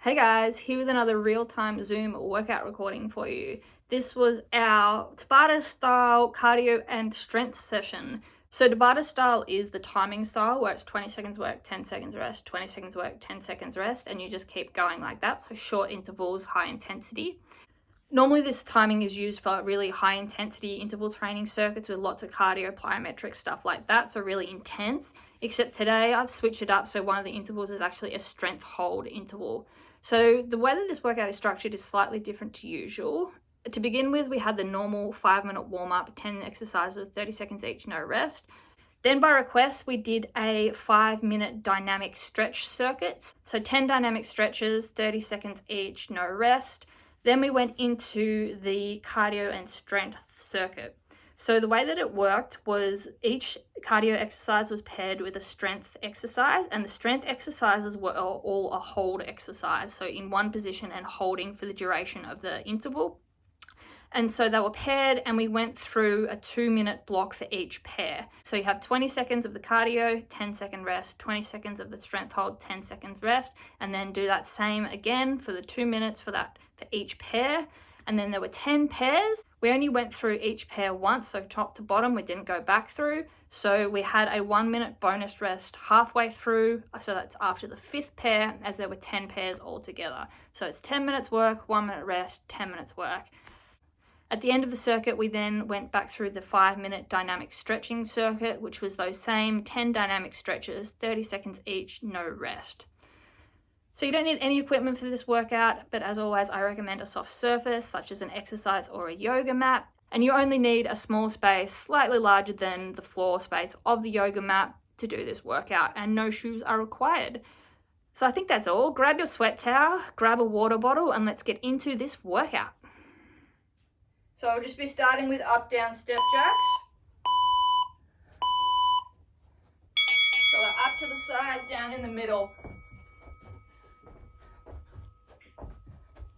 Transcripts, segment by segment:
Hey guys, here with another real-time Zoom workout recording for you. This was our Tabata style cardio and strength session. So Tabata style is the timing style where it's 20 seconds work, 10 seconds rest, 20 seconds work, 10 seconds rest, and you just keep going like that. So short intervals, high intensity. Normally this timing is used for really high intensity interval training circuits with lots of cardio, plyometric stuff like that, so really intense. Except today I've switched it up, so one of the intervals is actually a strength hold interval. So the way that this workout is structured is slightly different to usual. To begin with, we had the normal 5-minute warm-up, 10 exercises, 30 seconds each, no rest. Then by request, we did a 5-minute dynamic stretch circuit. So 10 dynamic stretches, 30 seconds each, no rest. Then we went into the cardio and strength circuit. So the way that it worked was each cardio exercise was paired with a strength exercise, and the strength exercises were all a hold exercise. So in one position and holding for the duration of the interval. And so they were paired, and we went through a 2-minute block for each pair. So you have 20 seconds of the cardio, 10-second rest, 20 seconds of the strength hold, 10 seconds rest, and then do that same again for the 2 minutes for each pair. And then there were 10 pairs. We only went through each pair once, so top to bottom, we didn't go back through. So we had a 1-minute bonus rest halfway through, so that's after the 5th pair, as there were 10 pairs altogether. So it's 10 minutes work, 1 minute rest, 10 minutes work. At the end of the circuit, we then went back through the 5-minute dynamic stretching circuit, which was those same 10 dynamic stretches, 30 seconds each, no rest. So you don't need any equipment for this workout, but as always, I recommend a soft surface, such as an exercise or a yoga mat. And you only need a small space, slightly larger than the floor space of the yoga mat to do this workout, and no shoes are required. So I think that's all. Grab your sweat towel, grab a water bottle, and let's get into this workout. So I'll just be starting with up-down step jacks. So we're up to the side, down in the middle.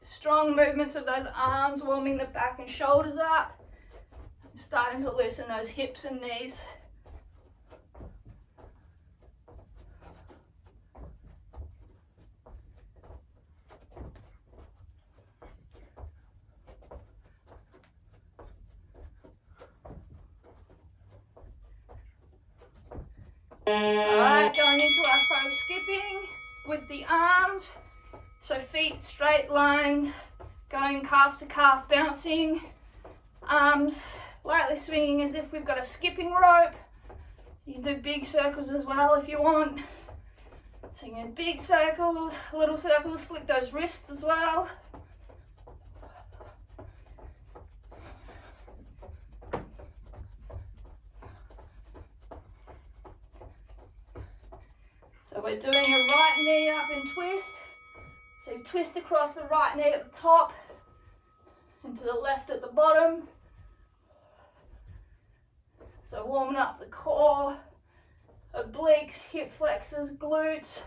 Strong movements of those arms, warming the back and shoulders up. Starting to loosen those hips and knees. Alright, going into our faux skipping with the arms. So feet straight lines, going calf to calf, bouncing. Arms lightly swinging as if we've got a skipping rope. You can do big circles as well if you want. So you can do big circles, little circles, flick those wrists as well. So we're doing a right knee up and twist. So you twist across the right knee at the top and to the left at the bottom. So warming up the core, obliques, hip flexors, glutes.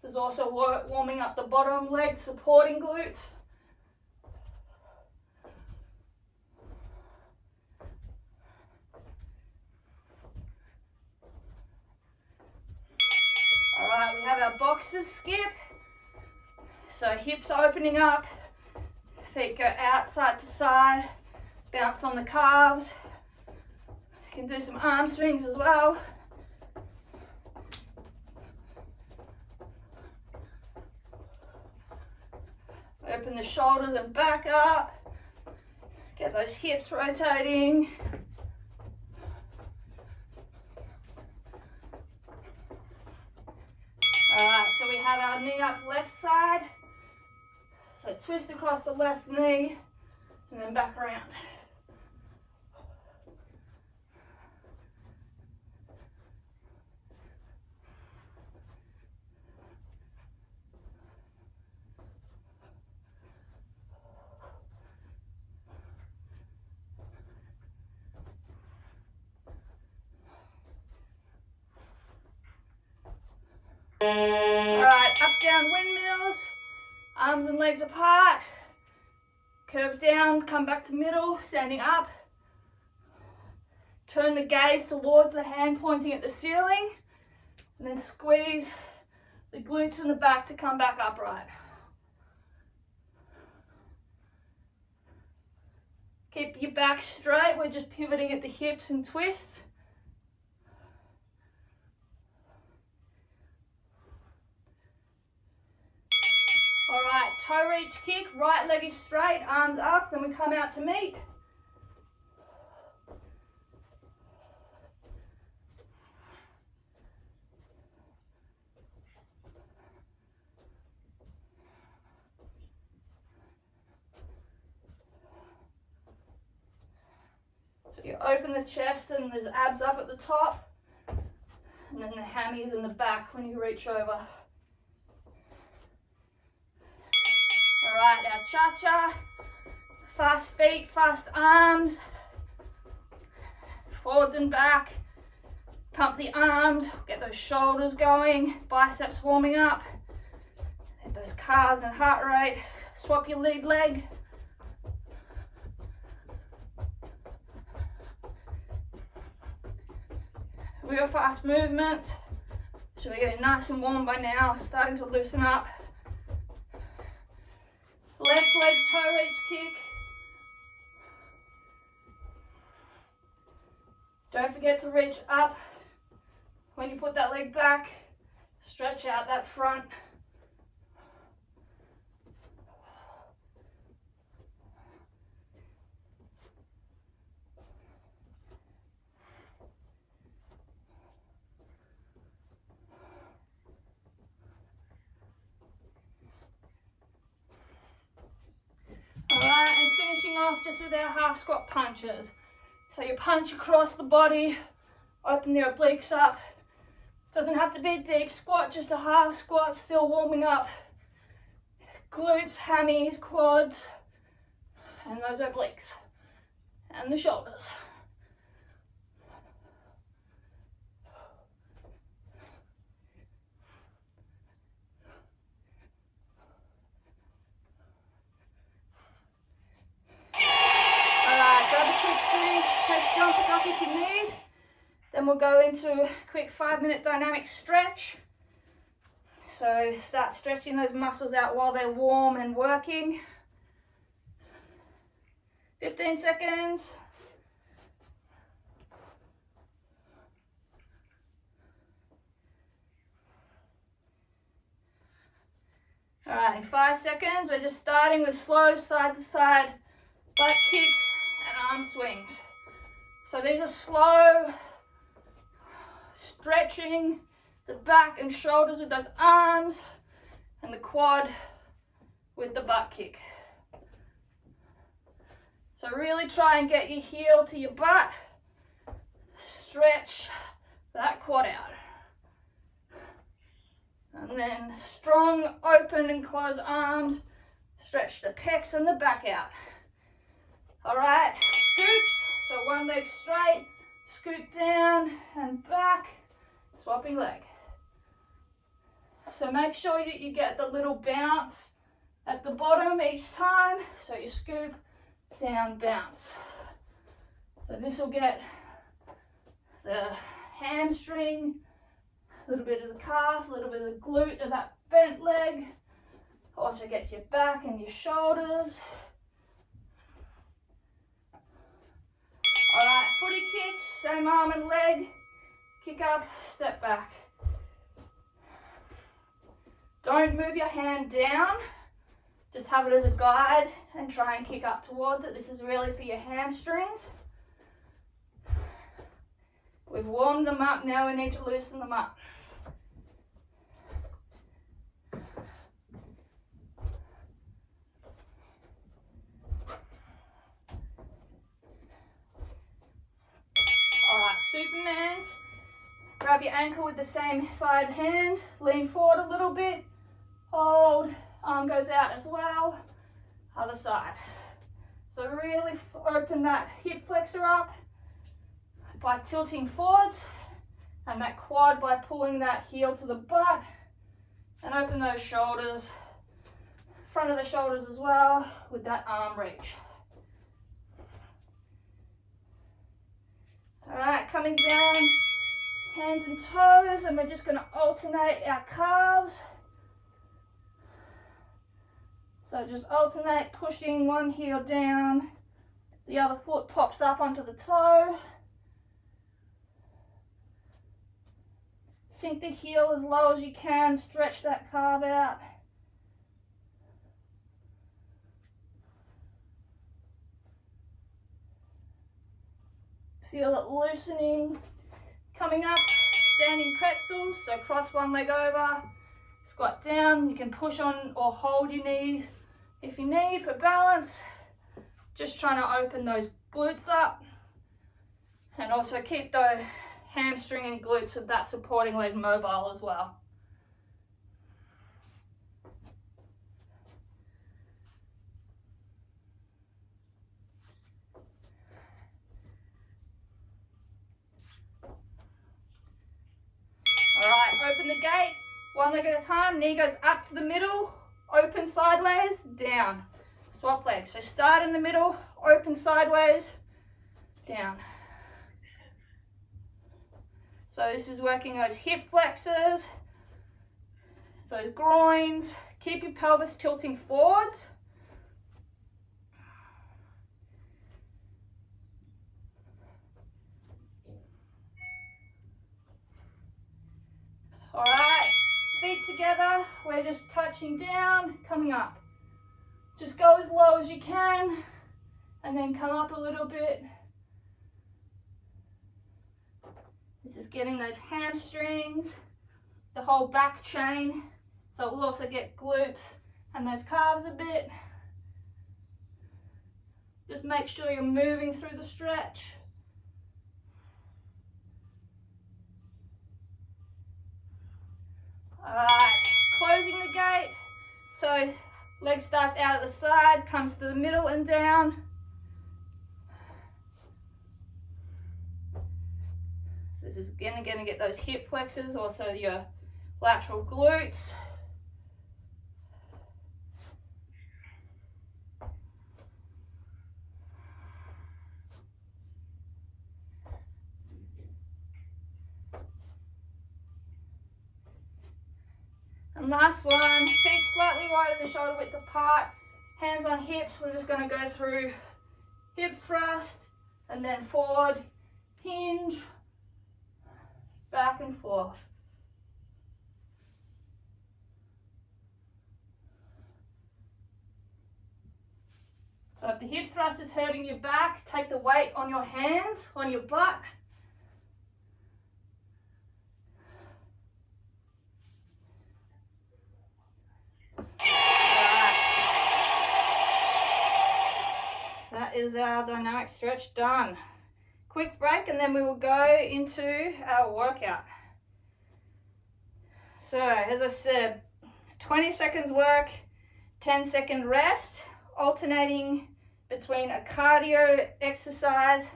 This is also warming up the bottom leg, supporting glutes. Alright, we have our boxer skip. So hips opening up, feet go out side to side, bounce on the calves. You can do some arm swings as well. Open the shoulders and back up. Get those hips rotating. Alright, so we have our knee up left side. So twist across the left knee and then back around. Alright, up down windmills, arms and legs apart, curve down, come back to middle, standing up. Turn the gaze towards the hand pointing at the ceiling, and then squeeze the glutes and the back to come back upright. Keep your back straight. We're just pivoting at the hips and twist. All right, toe reach kick, right leg is straight, arms up, then we come out to meet. So you open the chest and there's abs up at the top, and then the hammies in the back when you reach over. All right, our cha-cha, fast feet, fast arms, forwards and back, pump the arms, get those shoulders going, biceps warming up, get those calves and heart rate, swap your lead leg. Real fast movements, so we're getting nice and warm by now, starting to loosen up. Left leg toe reach kick. Don't forget to reach up when you put that leg back. Stretch out that front. Alright, and finishing off just with our half squat punches. So you punch across the body, open the obliques up. Doesn't have to be a deep squat, just a half squat, still warming up. Glutes, hammies, quads, and those obliques, and the shoulders. If you need, then we'll go into a quick 5-minute dynamic stretch. So start stretching those muscles out while they're warm and working. 15 seconds. All right, in 5 seconds, we're just starting with slow side to side butt kicks and arm swings. So these are slow, stretching the back and shoulders with those arms and the quad with the butt kick. So really try and get your heel to your butt, stretch that quad out. And then strong open and close arms, stretch the pecs and the back out. All right, scoops. So one leg straight, scoop down and back, swapping leg. So make sure that you get the little bounce at the bottom each time. So you scoop, down, bounce. So this will get the hamstring, a little bit of the calf, a little bit of the glute of that bent leg. Also gets your back and your shoulders. All right, footy kicks, same arm and leg, kick up, step back. Don't move your hand down, just have it as a guide and try and kick up towards it. This is really for your hamstrings. We've warmed them up, now we need to loosen them up. Supermans, grab your ankle with the same side hand, lean forward a little bit, hold, arm goes out as well, other side. So really open that hip flexor up by tilting forwards, and that quad by pulling that heel to the butt, and open those shoulders, front of the shoulders as well with that arm reach. All right, coming down hands and toes, and we're just going to alternate our calves. So just alternate pushing one heel down, the other foot pops up onto the toe. Sink the heel as low as you can, stretch that calf out. Feel it loosening. Coming up, standing pretzels, so cross one leg over, squat down. You can push on or hold your knee if you need for balance. Just trying to open those glutes up and also keep the hamstring and glutes of that supporting leg mobile as well. All right, open the gate, one leg at a time, knee goes up to the middle, open sideways, down. Swap legs, so start in the middle, open sideways, down. So this is working those hip flexors, those groins. Keep your pelvis tilting forwards. All right, feet together. We're just touching down, coming up. Just go as low as you can and then come up a little bit. This is getting those hamstrings, the whole back chain. So we'll also get glutes and those calves a bit. Just make sure you're moving through the stretch. All right, closing the gate. So leg starts out at the side, comes to the middle and down. So this is again going to get those hip flexors, also your lateral glutes. And last one, feet slightly wider than shoulder width apart, hands on hips. We're just going to go through hip thrust and then forward, hinge, back and forth. So if the hip thrust is hurting your back, take the weight on your hands, on your butt. That is our dynamic stretch done. Quick break and then we will go into our workout. So as I said, 20 seconds work, 10-second rest, alternating between a cardio exercise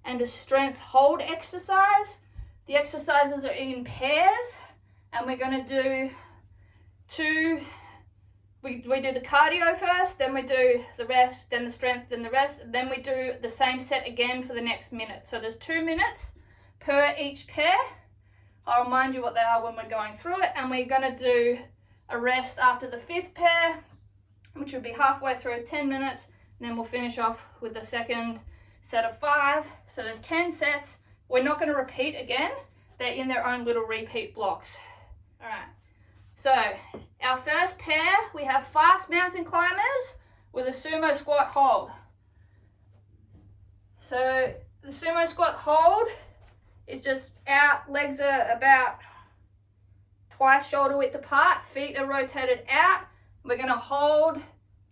and a strength hold exercise. The exercises are in pairs and we're going to do two. We do the cardio first, then we do the rest, then the strength, then the rest, then we do the same set again for the next minute. So there's 2 minutes per each pair. I'll remind you what they are when we're going through it, and we're going to do a rest after the 5th pair, which will be halfway through 10 minutes, and then we'll finish off with the second set of 5. So there's 10 sets. We're not going to repeat again. They're in their own little repeat blocks. All right. So our first pair, we have fast mountain climbers with a sumo squat hold. So the sumo squat hold is just out, legs are about twice shoulder width apart, feet are rotated out. We're going to hold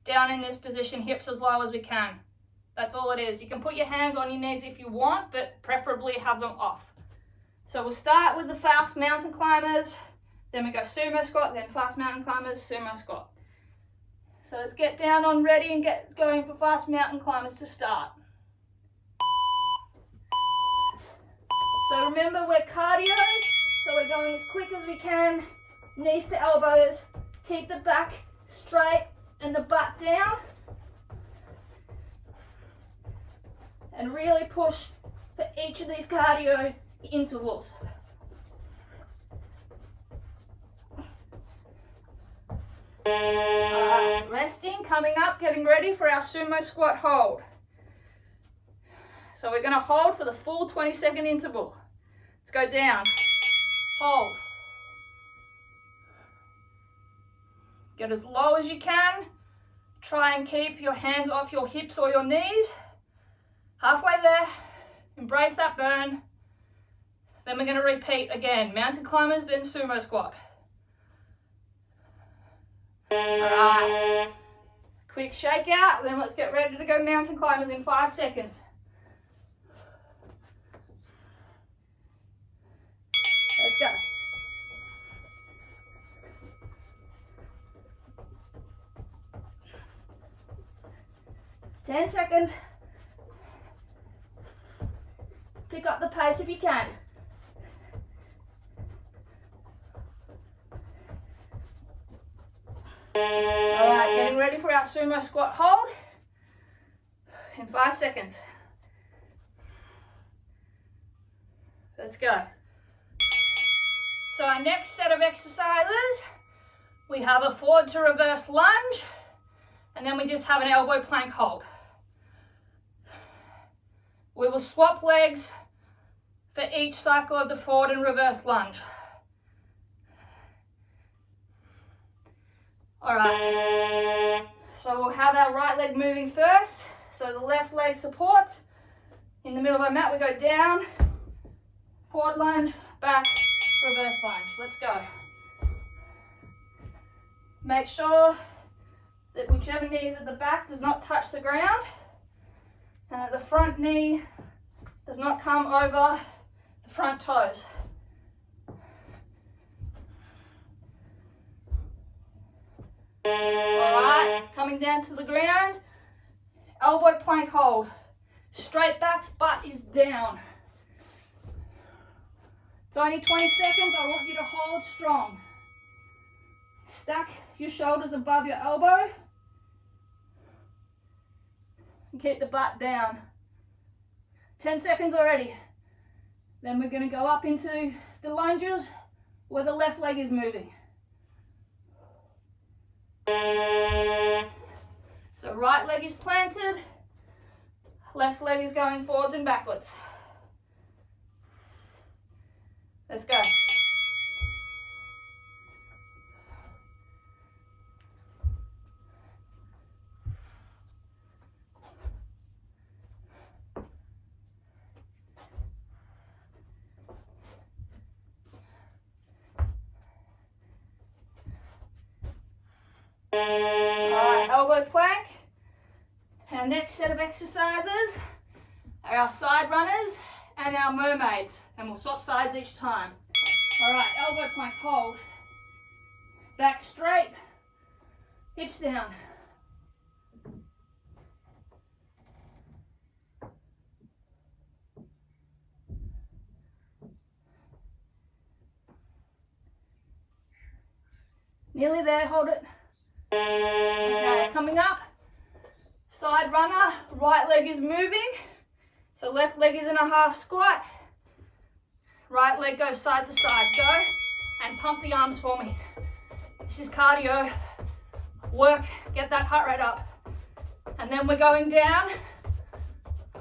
down in this position, hips as low as we can. That's all it is. You can put your hands on your knees if you want, but preferably have them off. So we'll start with the fast mountain climbers. Then we go sumo squat, then fast mountain climbers, sumo squat. So let's get down on ready and get going for fast mountain climbers to start. So remember, we're cardio, so we're going as quick as we can, knees to elbows, keep the back straight and the butt down. And really push for each of these cardio intervals. Resting, coming up, getting ready for our sumo squat hold. So we're going to hold for the full 20-second interval. Let's go down, hold. Get as low as you can. Try and keep your hands off your hips or your knees. Halfway there, embrace that burn. Then we're going to repeat again, mountain climbers, then sumo squat. All right, quick shake out, then let's get ready to go mountain climbers in 5 seconds. Let's go. Ten seconds. Pick up the pace if you can. All right, getting ready for our sumo squat hold in 5 seconds. Let's go. So our next set of exercises, we have a forward to reverse lunge, and then we just have an elbow plank hold. We will swap legs for each cycle of the forward and reverse lunge. All right, so we'll have our right leg moving first. So the left leg supports. In the middle of our mat, we go down, forward lunge, back, reverse lunge. Let's go. Make sure that whichever knee is at the back does not touch the ground, and that the front knee does not come over the front toes. Alright, coming down to the ground, elbow plank hold. Straight back's butt is down. It's only 20 seconds, I want you to hold strong. Stack your shoulders above your elbow. And keep the butt down. 10 seconds already. Then we're going to go up into the lunges where the left leg is moving. So right leg is planted, left leg is going forwards and backwards. Let's go. Alright, elbow plank. Our next set of exercises are our side runners and our mermaids, and we'll swap sides each time. Alright, elbow plank hold. Back straight, hips down. Nearly there, hold it. Okay, coming up, side runner, right leg is moving, so left leg is in a half squat, right leg goes side to side, go, and pump the arms for me. This is cardio, work, get that heart rate up, and then we're going down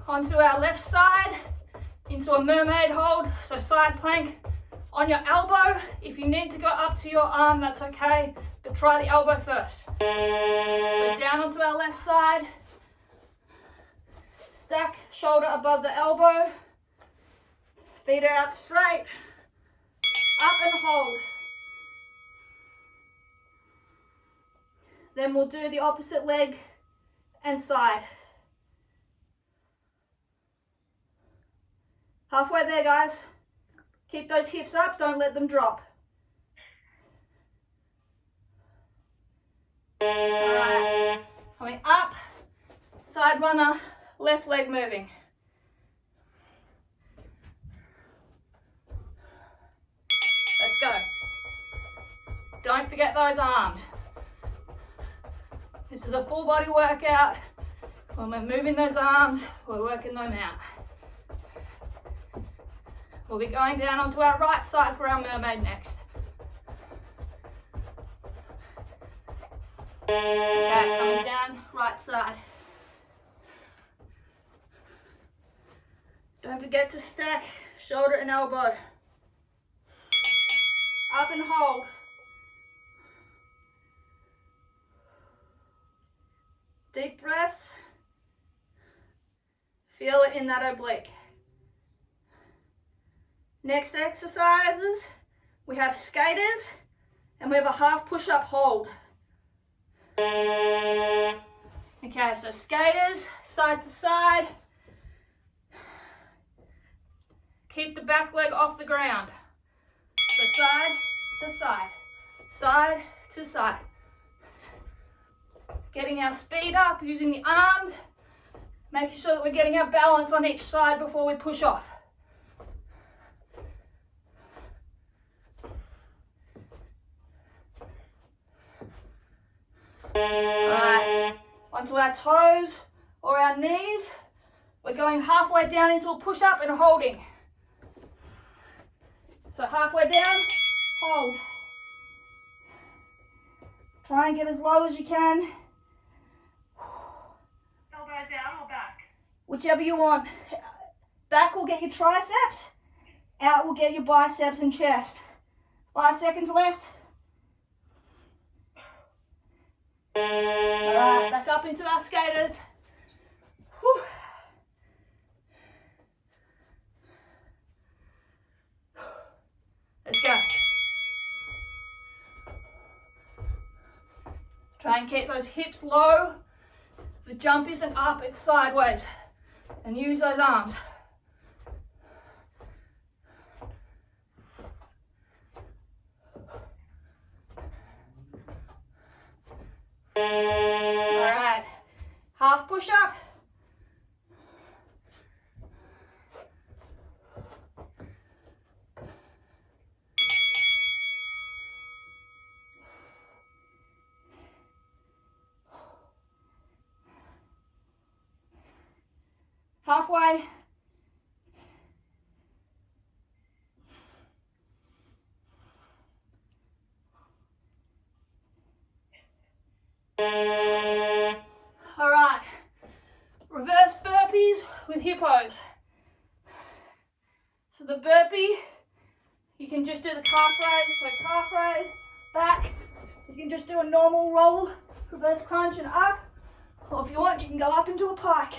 onto our left side, into a mermaid hold, so side plank on your elbow. If you need to go up to your arm, that's okay, but try the elbow first. So down onto our left side, stack shoulder above the elbow, feet are out straight, up and hold. Then we'll do the opposite leg and side. Halfway there, guys. Keep those hips up, don't let them drop. Alright, coming up, side runner, left leg moving. Let's go. Don't forget those arms. This is a full body workout. When we're moving those arms, we're working them out. We'll be going down onto our right side for our mermaid next. Okay, coming down, right side. Don't forget to stack shoulder and elbow. Up and hold. Deep breaths. Feel it in that oblique. Next exercises, we have skaters and we have a half push-up hold. Okay, so skaters, side to side. Keep the back leg off the ground. So side to side, side to side. Getting our speed up using the arms, making sure that we're getting our balance on each side before we push off. Alright, onto our toes or our knees. We're going halfway down into a push-up and holding. So halfway down, hold. Try and get as low as you can. Elbows out or back? Whichever you want. Back will get your triceps. Out will get your biceps and chest. 5 seconds left. Alright, back up into our skaters. Whew. Let's go. Try and keep those hips low. The jump isn't up, it's sideways. And use those arms. Alright, half push up. Halfway. All right, reverse burpees with hippos. So the burpee, you can just do the calf raise, so calf raise, back. You can just do a normal roll, reverse crunch and up. Or if you want, you can go up into a pike.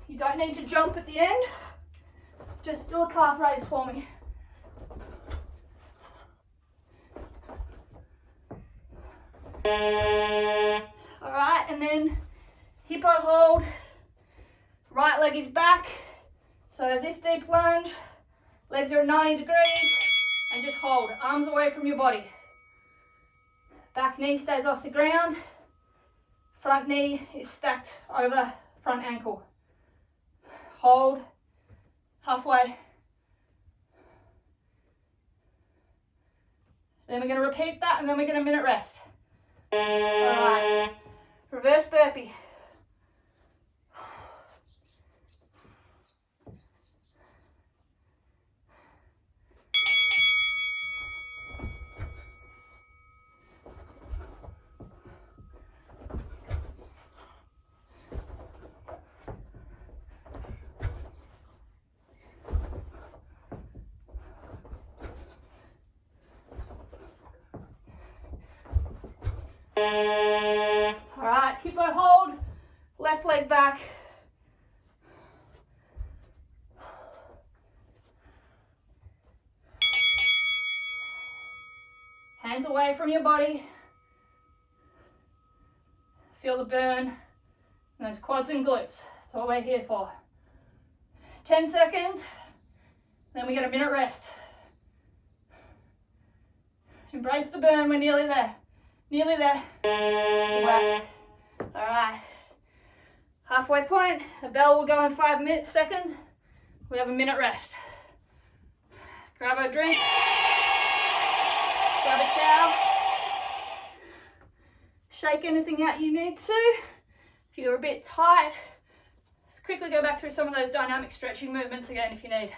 You don't need to jump at the end. Just do a calf raise for me. All right, and then hippo hold. Right leg is back. So as if deep lunge, legs are at 90 degrees, and just hold, arms away from your body. Back knee stays off the ground. Front knee is stacked over front ankle. Hold, halfway. Then we're going to repeat that and then we're going to minute rest. Alright, reverse burpee. Alright, hippo hold, left leg back. Hands away from your body. Feel the burn in those quads and glutes. That's what we're here for. 10 seconds, then we get a minute rest. Embrace the burn, we're nearly there. Nearly there. Whack. All right. Halfway point. A bell will go in 5 seconds. We have a minute rest. Grab a drink. Grab a towel. Shake anything out you need to. If you're a bit tight, just quickly go back through some of those dynamic stretching movements again if you need.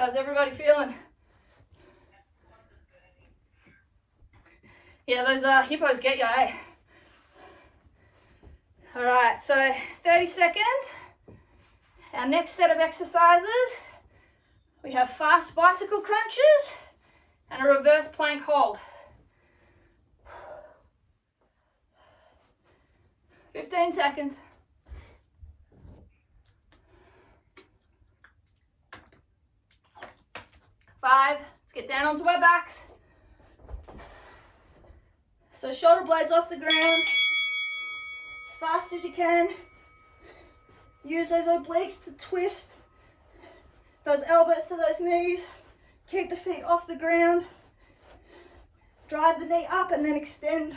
How's everybody feeling? Yeah, those hippos get you, eh? All right, so 30 seconds. Our next set of exercises, we have fast bicycle crunches and a reverse plank hold. 15 seconds. 5, let's get down onto our backs. So shoulder blades off the ground, as fast as you can. Use those obliques to twist those elbows to those knees. Keep the feet off the ground. Drive the knee up and then extend.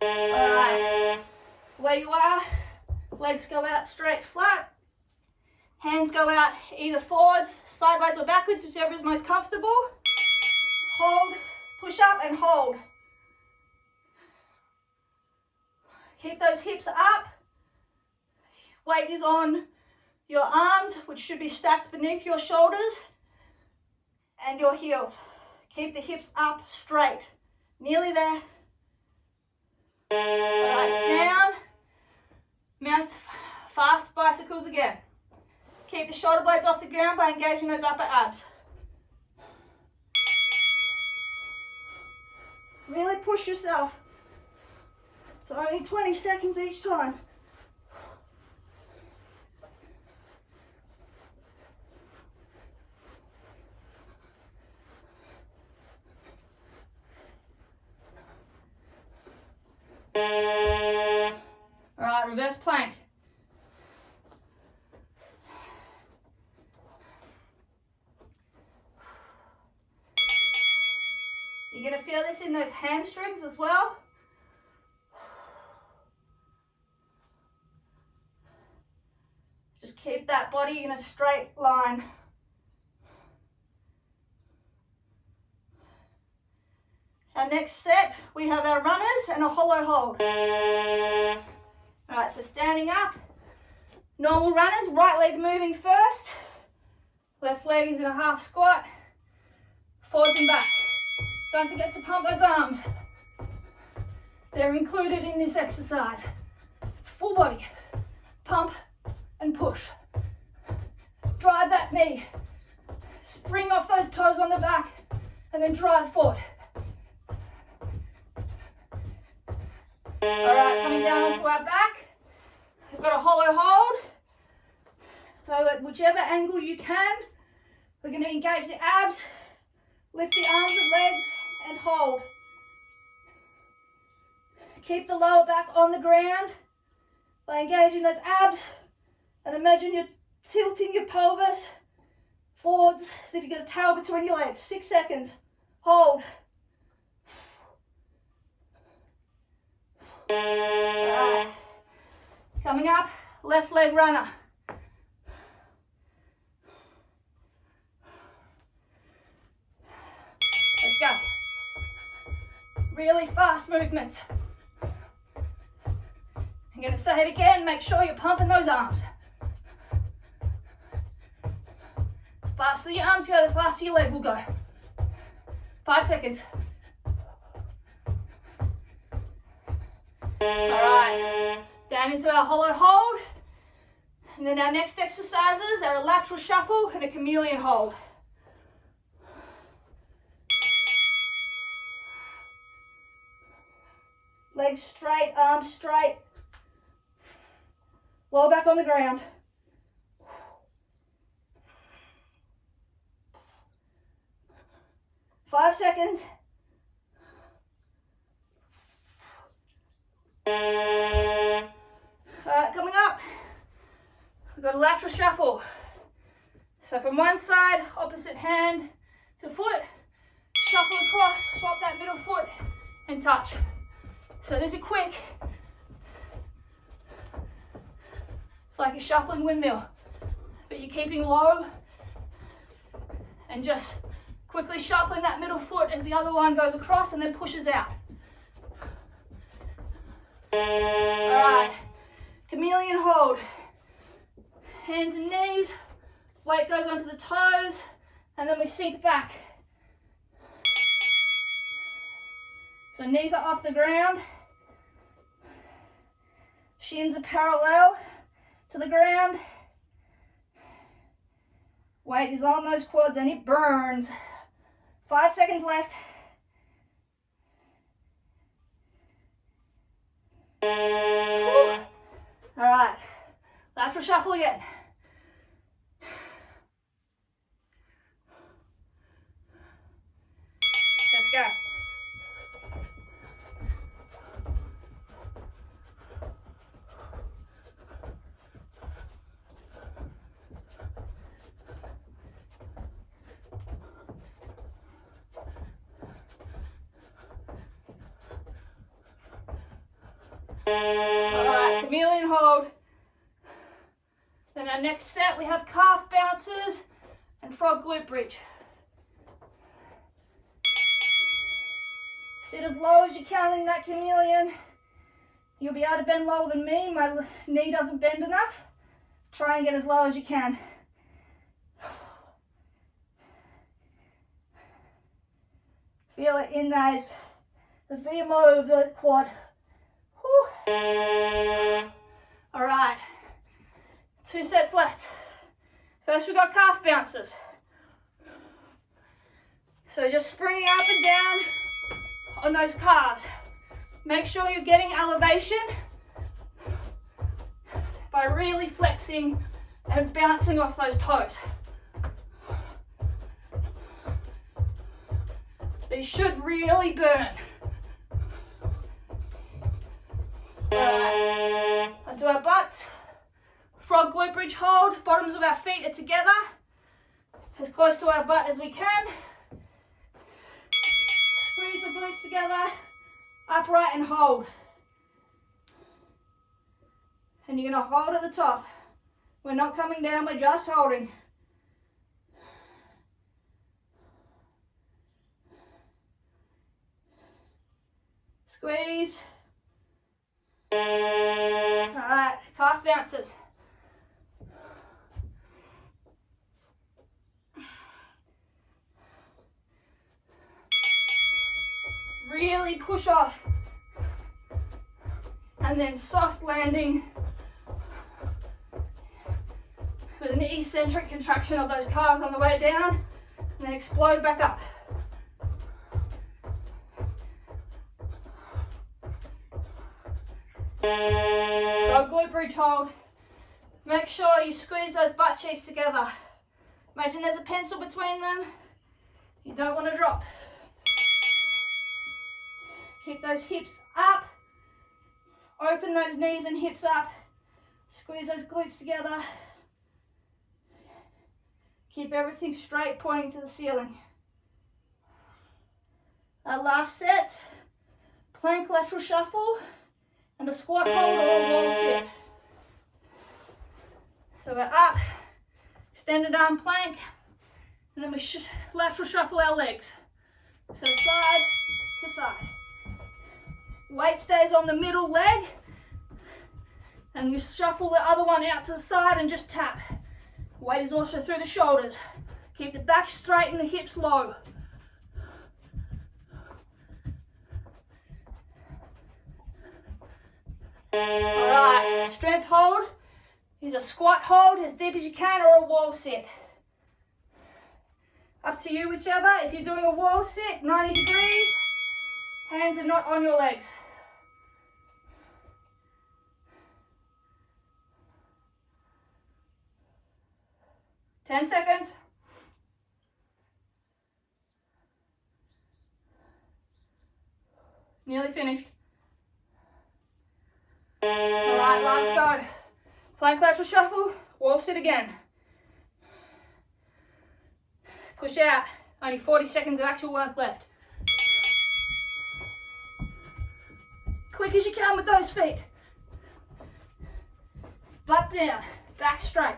All right, where you are, legs go out straight flat. Hands go out either forwards, sideways or backwards, whichever is most comfortable. Hold, push up and hold. Keep those hips up. Weight is on your arms, which should be stacked beneath your shoulders, and your heels. Keep the hips up straight. Nearly there. All right, down. Mount fast bicycles again. Keep the shoulder blades off the ground by engaging those upper abs. Really push yourself. It's only 20 seconds each time. All right, reverse plank. You're going to feel this in those hamstrings as well. Just keep that body in a straight line. Our next set, we have our runners and a hollow hold. All right, so standing up, normal runners, right leg moving first. Left leg is in a half squat, forwards and back. Don't forget to pump those arms. They're included in this exercise. It's full body. Pump and push. Drive that knee. Spring off those toes on the back and then drive forward. All right, coming down onto our back. We've got a hollow hold. So at whichever angle you can, we're going to engage the abs, lift the arms and legs and hold. Keep the lower back on the ground by engaging those abs, and imagine you're tilting your pelvis forwards as if you've got a tail between your legs. 6 seconds. Hold. Right. Coming up, left leg runner. Let's go. Really fast movement. I'm going to say it again, make sure you're pumping those arms. The faster the arms go, the faster your leg will go. 5 seconds. Alright, down into our hollow hold. And then our next exercises are a lateral shuffle and a chameleon hold. Legs straight, arms straight. Lower back on the ground. Five seconds. Alright, coming up, we've got a lateral shuffle. So from one side, opposite hand to foot, shuffle across, swap that middle foot and touch. So these are quick. It's like a shuffling windmill, but you're keeping low and just quickly shuffling that middle foot as the other one goes across and then pushes out. All right, chameleon chameleon hold. Hands and knees, weight goes onto the toes, and then we sink back. So knees are off the ground, shins are parallel to the ground. Weight is on those quads and it burns. 5 seconds left. Whew. All right, lateral shuffle again. Let's go. Alright, chameleon hold. Then our next set we have calf bounces and frog glute bridge. Sit as low as you can in that chameleon. You'll be able to bend lower than me. My knee doesn't bend enough. Try and get as low as you can. Feel it in those, the VMO of the quad. All right, 2 sets left. First we got calf bounces. So just springing up and down on those calves. Make sure you're getting elevation by really flexing and bouncing off those toes. These should really burn. Alright, onto our butts. Frog glute bridge hold. Bottoms of our feet are together, as close to our butt as we can. Squeeze the glutes together, upright and hold. And you're going to hold at the top. We're not coming down, we're just holding. Squeeze. Alright, calf bounces. Really push off. And then soft landing with an eccentric contraction of those calves on the way down, and then explode back up. Frog glute bridge hold. Make sure you squeeze those butt cheeks together. Imagine there's a pencil between them. You don't want to drop. Keep those hips up. Open those knees and hips up. Squeeze those glutes together. Keep everything straight, pointing to the ceiling. Our last set, plank lateral shuffle and a squat hold or a wall sit. So we're up, extended arm plank, and then we lateral shuffle our legs. So side to side. Weight stays on the middle leg, and you shuffle the other one out to the side and just tap. Weight is also through the shoulders. Keep the back straight and the hips low. Alright, strength hold is a squat hold as deep as you can or a wall sit. Up to you, whichever. If you're doing a wall sit, 90 degrees, hands are not on your legs. Ten seconds. Nearly finished. Alright, last go. Plank lateral shuffle, wall sit again. Push out. Only 40 seconds of actual work left. Quick as you can with those feet. Butt down, back straight.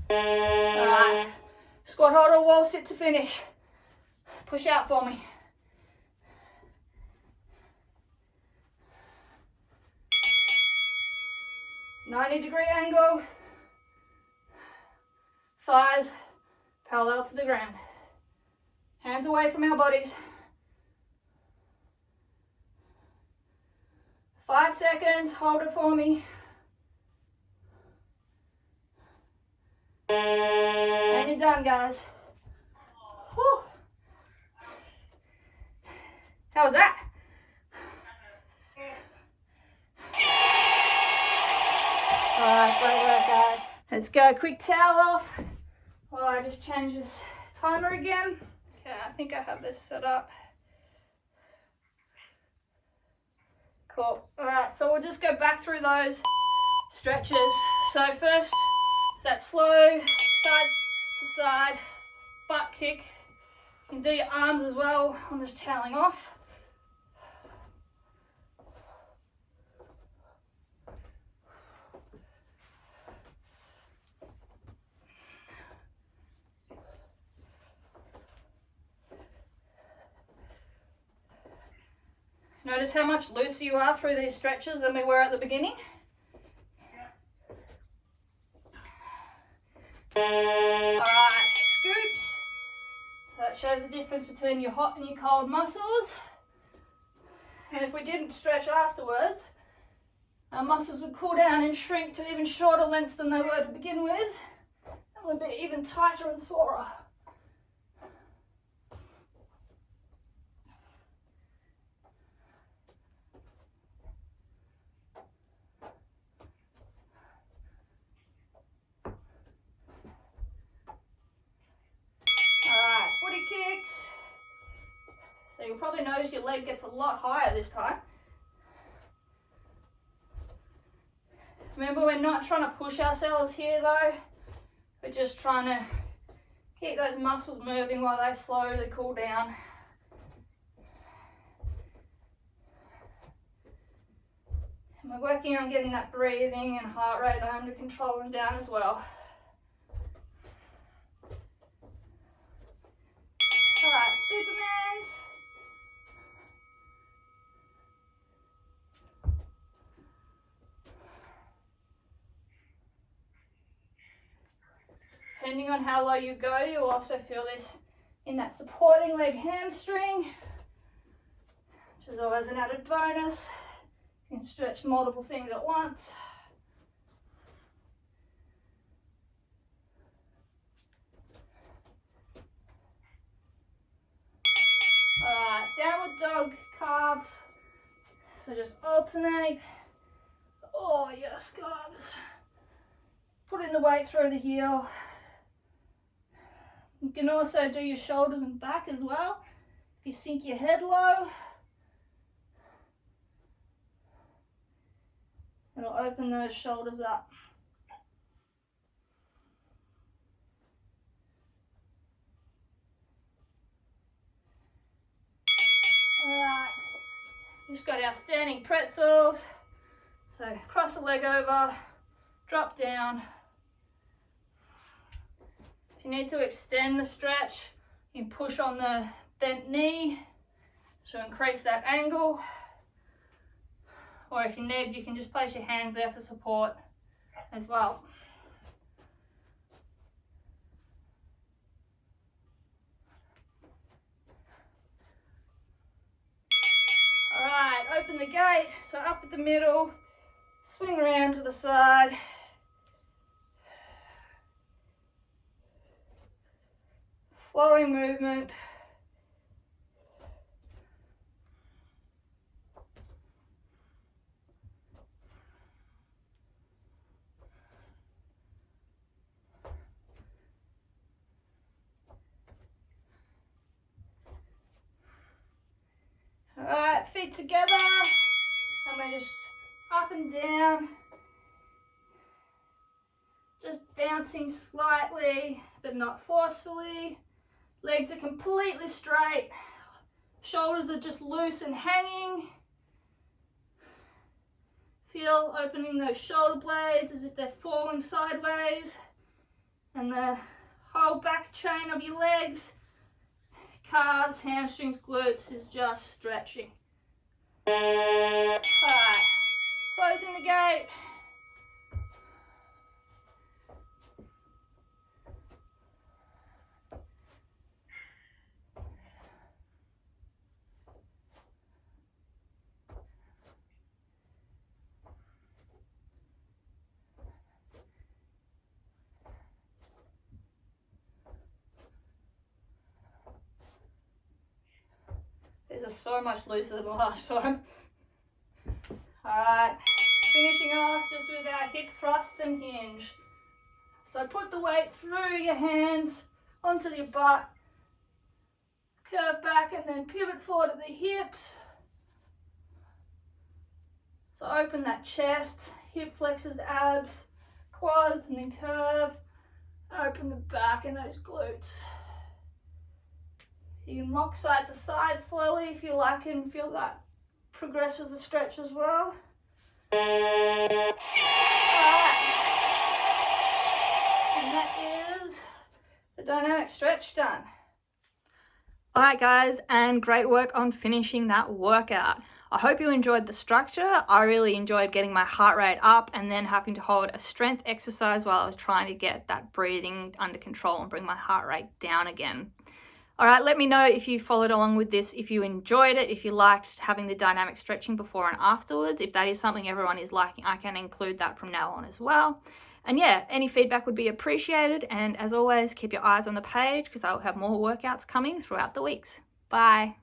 Alright, Squat hold or wall sit to finish. Push out for me. .90-degree angle. Thighs parallel to the ground. Hands away from our bodies. 5 seconds, hold it for me. And you're done, guys. Whew. How was that? Alright, great work, guys. Let's go, quick towel off. Well, I just changed this timer again. Okay, I think I have this set up. Cool. Alright, so we'll just go back through those stretches. So first, is that slow side to side butt kick. You can do your arms as well. I'm just toweling off. Notice how much looser you are through these stretches than we were at the beginning. Alright, scoops. So that shows the difference between your hot and your cold muscles. And if we didn't stretch afterwards, our muscles would cool down and shrink to even shorter lengths than they were to begin with. And would be even tighter and sorer. So you'll probably notice your leg gets a lot higher this time. Remember, we're not trying to push ourselves here though. We're just trying to keep those muscles moving while they slowly cool down. And we're working on getting that breathing and heart rate under control and down as well. Alright, Supermans. Depending on how low you go, you'll also feel this in that supporting leg hamstring, which is always an added bonus. You can stretch multiple things at once. Alright, downward dog calves. So just alternate. Oh yes, guys. Putting the weight through the heel. You can also do your shoulders and back as well. If you sink your head low, it'll open those shoulders up. Alright, just got our standing pretzels. So cross the leg over, drop down. If you need to extend the stretch, you can push on the bent knee to increase that angle. Or if you need, you can just place your hands there for support as well. Alright, open the gate, so up at the middle, swing around to the side. Flowing movement. Alright, feet together, and we're just up and down, just bouncing slightly, but not forcefully. Legs are completely straight, shoulders are just loose and hanging. Feel opening those shoulder blades as if they're falling sideways, and the whole back chain of your legs, calves, hamstrings, glutes is just stretching. Alright, closing the gate. These are so much looser than the last time. Alright, finishing off just with our hip thrusts and hinge. So put the weight through your hands onto your butt, curve back and then pivot forward to the hips. So open that chest, hip flexors, abs, quads, and then curve. Open the back and those glutes. You can rock side to side slowly if you like and feel that progresses the stretch as well. Alright. And that is the dynamic stretch done. Alright guys, and great work on finishing that workout. I hope you enjoyed the structure. I really enjoyed getting my heart rate up and then having to hold a strength exercise while I was trying to get that breathing under control and bring my heart rate down again. All right, let me know if you followed along with this, if you enjoyed it, if you liked having the dynamic stretching before and afterwards. If that is something everyone is liking, I can include that from now on as well. And yeah, any feedback would be appreciated. And as always, keep your eyes on the page because I will have more workouts coming throughout the weeks. Bye.